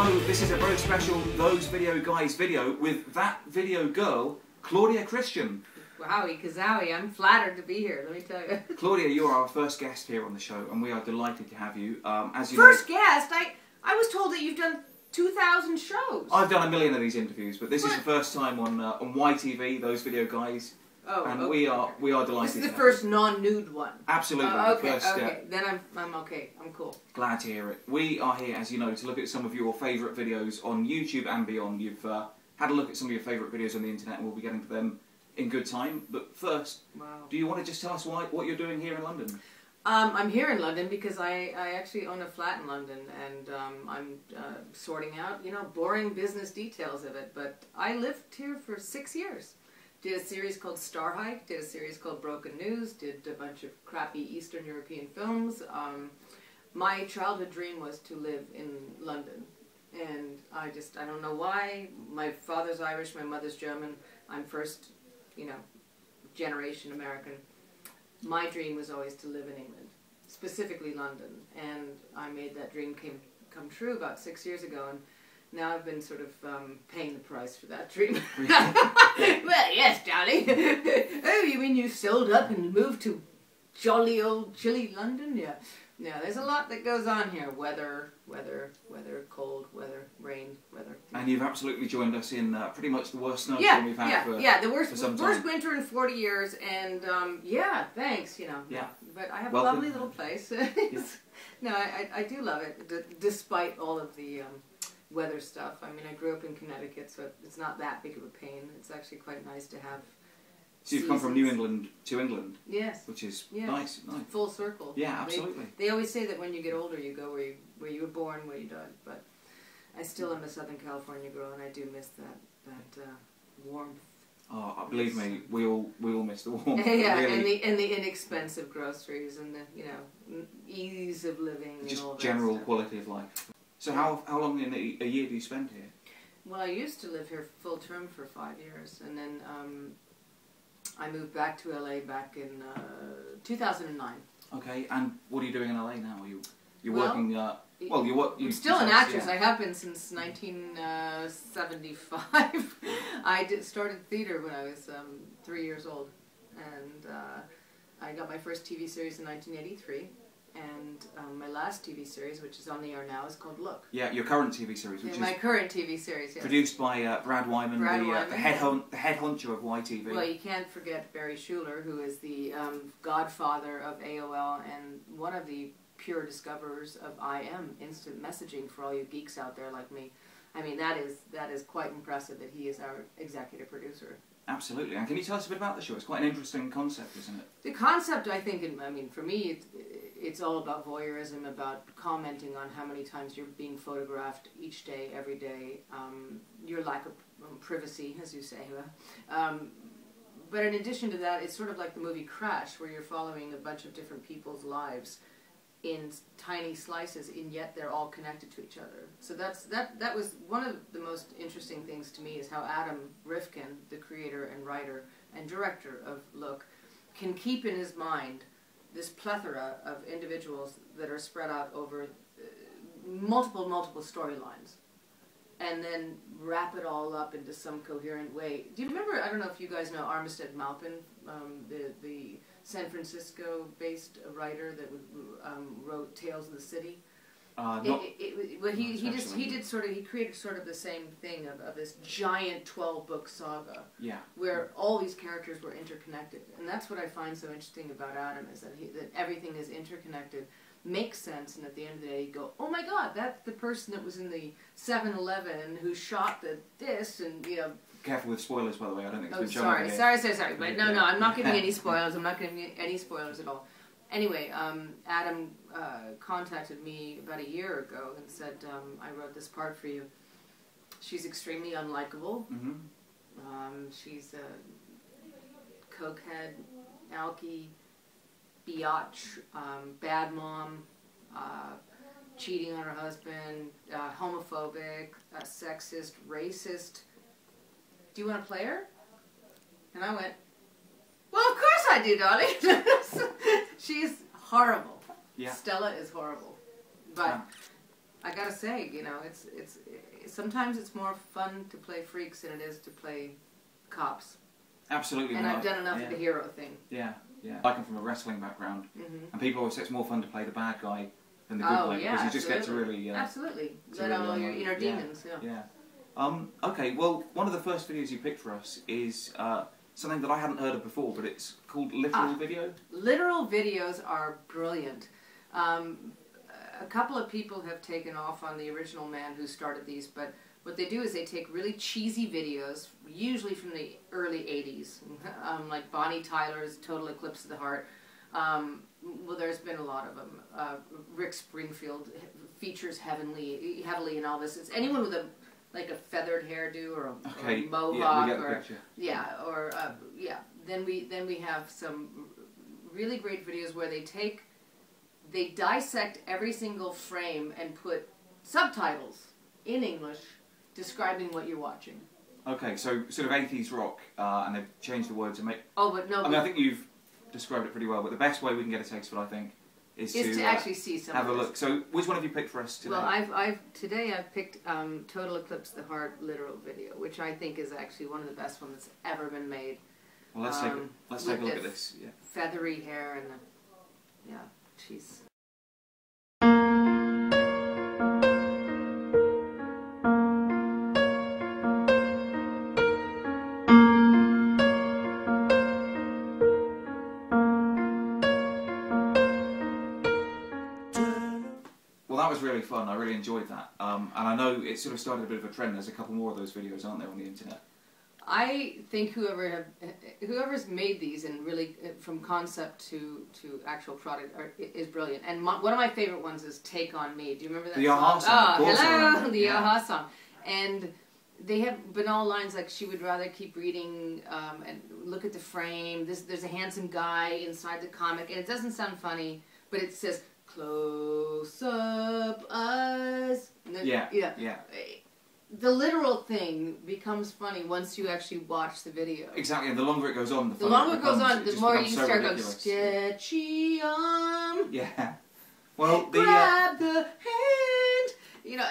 So this is a very special Those Video Guys video with that video girl, Claudia Christian. Wowie kazowie, I'm flattered to be here, let me tell you. Claudia, you are our first guest here on the show, and we are delighted to have you. As you first guest? I was told that you've done 2,000 shows. I've done a million of these interviews, but this is the first time on YTV, Those Video Guys. Oh, and okay. we are delighted. This is the first non-nude one. Absolutely. Okay, first, okay. Then I'm okay. I'm cool. Glad to hear it. We are here, as you know, to look at some of your favourite videos on YouTube and beyond. You've had a look at some of your favourite videos on the internet, and we'll be getting to them in good time. But first, do you want to just tell us what you're doing here in London? I'm here in London because I actually own a flat in London, and I'm sorting out, boring business details of it. But I lived here for 6 years. Did a series called Star Hike, did a series called Broken News, did a bunch of crappy Eastern European films. My childhood dream was to live in London, and I don't know why. My father's Irish, my mother's German. I'm first, generation American. My dream was always to live in England, specifically London, and I made that dream come true about 6 years ago, and now I've been sort of paying the price for that dream. Well, yes, darling. Oh, you mean you sold up and moved to jolly old chilly London? Yeah. Yeah, there's a lot that goes on here. Weather, cold weather, rain, weather. And you've absolutely joined us in pretty much the worst snowstorm we've had the worst winter in 40 years, and yeah, thanks, Yeah. But I have Welcome. a lovely little place. No, I do love it, despite all of the weather stuff. I mean, I grew up in Connecticut, so it's not that big of a pain. It's actually quite nice to have. So you've come from New England to England? Yes. Which is nice. Full circle. Yeah, absolutely. They always say that when you get older, you go where you were born, where you died. But I still am a Southern California girl, and I do miss that warmth. Oh, believe me, we all miss the warmth. Yeah, really. and the inexpensive groceries and the ease of living. Just and all that general stuff. quality of life. So how long in a year do you spend here? Well, I used to live here full term for 5 years, and then I moved back to LA back in 2009. Okay, and what are you doing in LA now? You're working. I'm still an actress. I have been since 1975. I started theater when I was 3 years old, and I got my first TV series in 1983. And my last TV series, which is on the air now, is called Look. Yeah, your current TV series, which is my current TV series, yes. Produced by Brad Wyman, the head honcho of YTV. Well, you can't forget Barry Schuler, who is the godfather of AOL and one of the pure discoverers of IM, instant messaging, for all you geeks out there like me. I mean, that is quite impressive that he is our executive producer. Absolutely. And can you tell us a bit about the show? It's quite an interesting concept, isn't it? The concept, I think, for me, it's all about voyeurism, about commenting on how many times you're being photographed each day, every day, your lack of privacy, as you say. But in addition to that, it's sort of like the movie Crash, where you're following a bunch of different people's lives in tiny slices, and yet they're all connected to each other. So that was one of the most interesting things to me, is how Adam Rifkin, the creator and writer and director of Look, can keep in his mind this plethora of individuals that are spread out over multiple storylines, and then wrap it all up into some coherent way. Do you remember, I don't know if you guys know Armistead Maupin, the San Francisco-based writer that wrote Tales of the City? He created sort of the same thing of this giant 12-book saga, where all these characters were interconnected, and that's what I find so interesting about Adam, is that everything is interconnected, makes sense, and at the end of the day you go, oh my God, that's the person that was in the 7-Eleven who shot this, and Careful with spoilers, by the way. I don't think it's been shown. Sorry. But no, I'm not giving any spoilers. I'm not giving any spoilers at all. Anyway, Adam contacted me about a year ago and said, I wrote this part for you. She's extremely unlikable. She's a cokehead, alky, biatch, bad mom, cheating on her husband, homophobic, sexist, racist. Do you want to play her? And I went, well, of course I do, darling. She's horrible. Yeah. Stella is horrible. But I gotta say, you know, it's sometimes it's more fun to play freaks than it is to play cops. Absolutely. And I've done enough of the hero thing. Yeah, yeah. I come from a wrestling background, and people always say it's more fun to play the bad guy than the good guy because you just get to really absolutely let out all your inner demons. Yeah. Okay. Well, one of the first videos you picked for us is something that I hadn't heard of before, but it's called Literal Video. Literal videos are brilliant. A couple of people have taken off on the original man who started these, but what they do is they take really cheesy videos, usually from the early 80s, like Bonnie Tyler's Total Eclipse of the Heart. Well, there's been a lot of them. Rick Springfield features heavily in all this. It's anyone with a feathered hairdo or a mohawk Then we have some really great videos where they dissect every single frame and put subtitles in English describing what you're watching. Okay, so sort of 80s rock, and they've changed the words and make... Oh, but no... I mean, I think you've described it pretty well, but the best way we can get a taste of it, I think, is to actually see some have a look. So, which one have you picked for us today? Well, today I've picked Total Eclipse of the Heart Literal Video, which I think is actually one of the best ones that's ever been made. Well, let's take a look at this. Yeah. Feathery hair and she's... Well, that was really fun. I really enjoyed that. And I know it sort of started a bit of a trend. There's a couple more of those videos, aren't there, on the internet? I think whoever's made these and really from concept to actual product is brilliant. And one of my favorite ones is "Take on Me." Do you remember that the song? Aha song. Oh, hello, the Aha song. And they have banal lines like "She would rather keep reading and look at the frame." There's a handsome guy inside the comic, and it doesn't sound funny, but it says "Close up eyes." Yeah. The literal thing becomes funny once you actually watch the video. Exactly, and the longer it goes on, the more you start going, sketchy arm. Yeah. Well, grab the hand. You know,